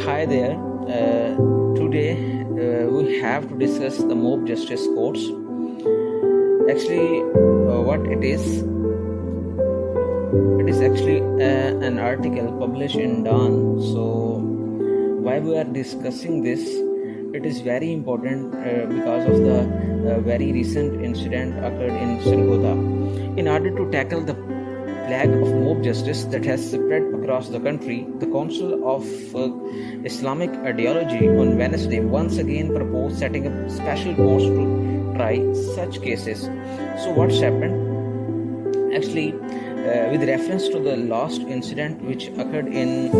Hi there. Today we have to discuss the mob justice courts. Actually, what it is actually an article published in Dawn. So, why we are discussing this? It is very important because of the very recent incident occurred in Sargodha. In order to tackle the plague of mob justice that has spread across the country, the Council of Islamic Ideology on Wednesday once again proposed setting up special courts to try such cases. So what's happened? Actually, with reference to the last incident which occurred in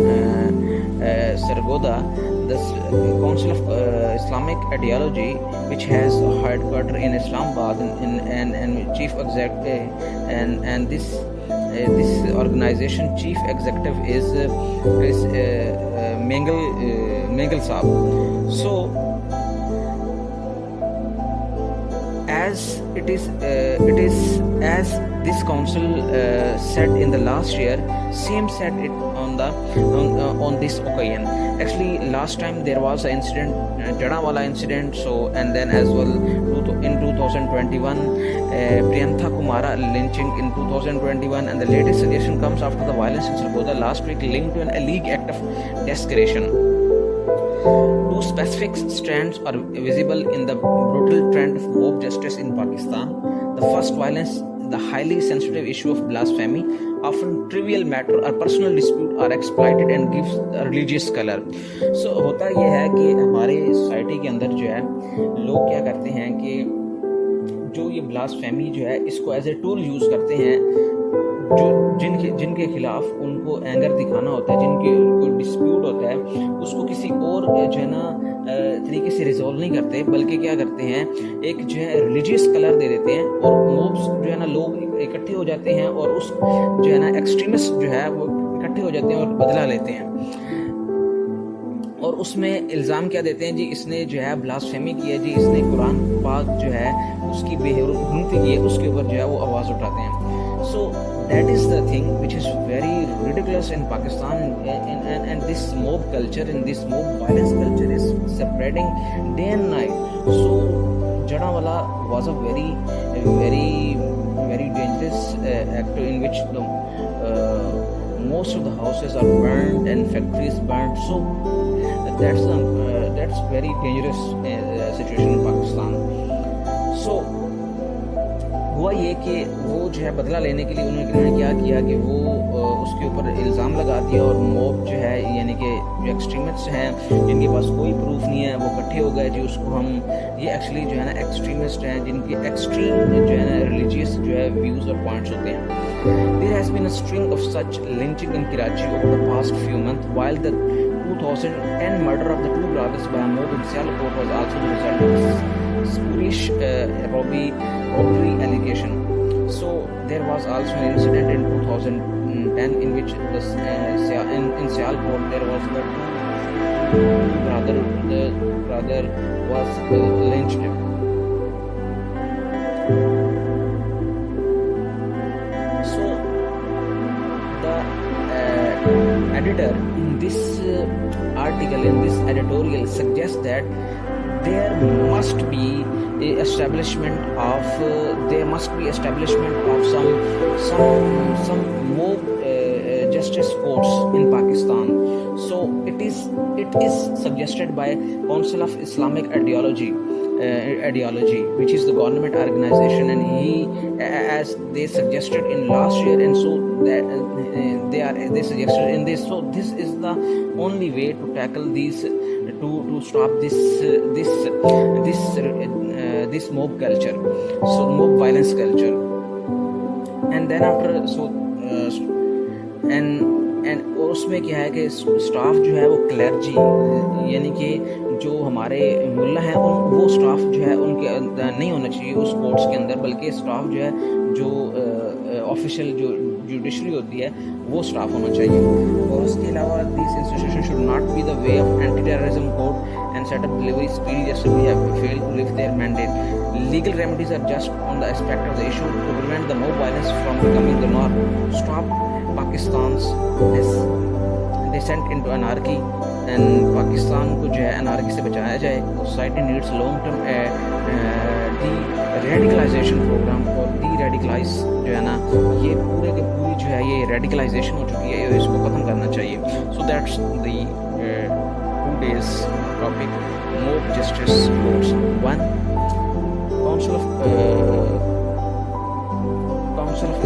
Sargodha, the Council of Islamic Ideology, which has a headquarters in Islamabad and chief executive, and this organization chief executive is Mengal Saab. So, as it is as this council said in the last year, same said it on this occasion. Actually, last time there was an incident, Jadawala incident. So, and then as well in 2021, Priyantha Kumara lynching in 2021, and the latest suggestion comes after the violence in Sargodha last week linked to an alleged act of desecration. Two specific strands are visible in the brutal trend of mob justice in Pakistan. The first, violence, the highly sensitive issue of blasphemy, often trivial matter or personal dispute are exploited and gives a religious color. So होता ये है कि हमारे society के अंदर जो है लोग क्या करते हैं कि जो ये ब्लास्फेमी जो है इसको एज ए टूल यूज़ करते हैं, जो जिनके खिलाफ उनको एंगर दिखाना होता है, जिनके कोई डिस्प्यूट होता है, उसको किसी और जो है ना तरीके से रिजॉल्व नहीं करते, बल्कि क्या करते हैं, एक जो है रिलीजियस कलर दे देते हैं और मोब्स जो है ना लोग इकट्ठे हो जाते हैं और उस जो है ना एक्सट्रीमिस्ट जो है वो इकट्ठे हो जाते हैं और बदला लेते हैं और उसमें इल्ज़ाम क्या देते हैं जी, इसने जो है ब्लास्फेमी की है जी, इसने कुरान पाक जो है उसकी बेहुरमती की है, उसके ऊपर जो है वो आवाज़ उठाते हैं. सो that is the thing which is very ridiculous in Pakistan, and this mob culture and this mob violence culture is spreading day and night. So Jadawala was a very dangerous act in which most of the houses are burned and factories burned. So that's very dangerous situation in Pakistan. So हुआ ये कि वो जो है बदला लेने के लिए उन्होंने क्या किया कि वो उसके ऊपर इल्ज़ाम लगा दिया और मोब जो है यानी कि जो एक्सट्रीमिस्ट हैं जिनके पास कोई प्रूफ नहीं है वो इकट्ठे हो गए जी, उसको हम ये एक्चुअली जो है ना एक्सट्रीमिस्ट हैं जिनके एक्सट्रीम जो है ना रिलीजियस जो है व्यूज़ और पॉइंट्स होते हैं. There has been a string of such lynching in Karachi over the past few month, while the 2010 murder of the two brothers by a mob in Sialkot was also the result of spurious robbery allegation. So there was also an incident in 2010 in which in Sialkot there was the brother was lynched. So the editor in this article, in this editorial, suggests that there must be establishment of some more justice courts in Pakistan. So it is suggested by Council of Islamic Ideology, which is the government organization, and as they suggested in last year, and so that they suggested in this. So this is the only way to tackle these, to stop this mob culture, so mob violence culture. And then after and और उसमें क्या है कि staff जो है वो clergy यानी कि जो हमारे मुल्ला हैं वो स्टाफ जो है उनके नहीं होना चाहिए उस कोर्ट्स के अंदर, बल्कि स्टाफ जो है जो ऑफिशियल जो जुडिशरी होती है वो स्टाफ होना चाहिए. और उसके अलावा this institution should not be the way of anti terrorism code and set up delivery speed just we have failed to live their mandate. Legal remedies are just on the aspect of the issue to prevent the mob violence from becoming the norm. Stop Pakistan's they sent into anarchy and Pakistan को जो है anarchy से बचाया जाए। Society needs long term deradicalization program और deradicalize जो है ना, ये पूरे के पूरी जो है ये रेडिकलाइजेशन हो चुकी है, इसको ख़त्म करना चाहिए। So that's the today's topic, mob justice courts. 1. Council of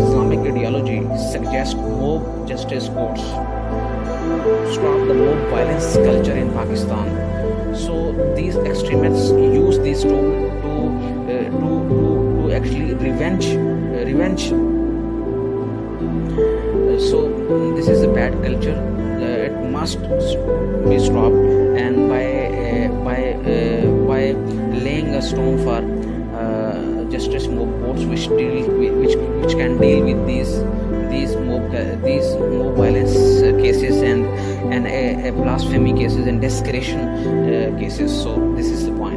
Islamic Ideology suggests mob justice courts to stop the mob violence culture in Pakistan. So these extremists use this tool to actually revenge. So this is a bad culture. It must be stopped, and by laying a stone for justice mob courts which can deal with these mob violence cases and a blasphemy cases and desecration cases. So this is the point.